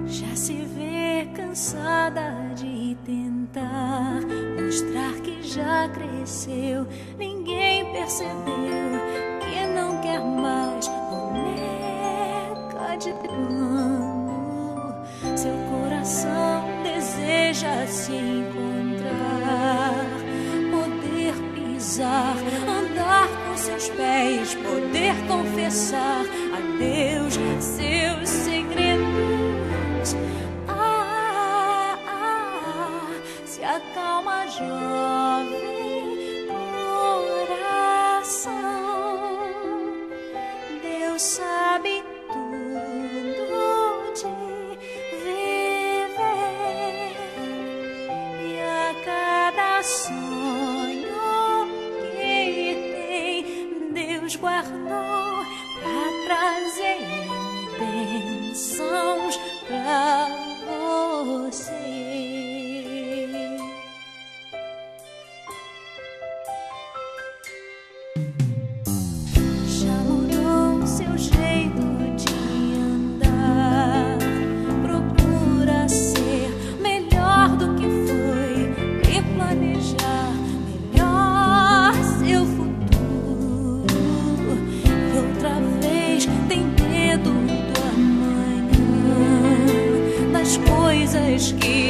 Já se vê cansada de tentar mostrar que já cresceu. Ninguém percebeu que não quer mais boneca de pano. Seu coração deseja se encontrar, poder pisar, andar com seus pés, poder confessar a Deus seus segredos. Se acalma, jovem coração. Deus sabe tudo de viver, e a cada sonho que tem, Deus guardou pra trazer bênçãos pra você. Já mudou seu jeito de andar, procura ser melhor do que foi e planejar melhor seu futuro. E outra vez tem medo do amanhã, das coisas que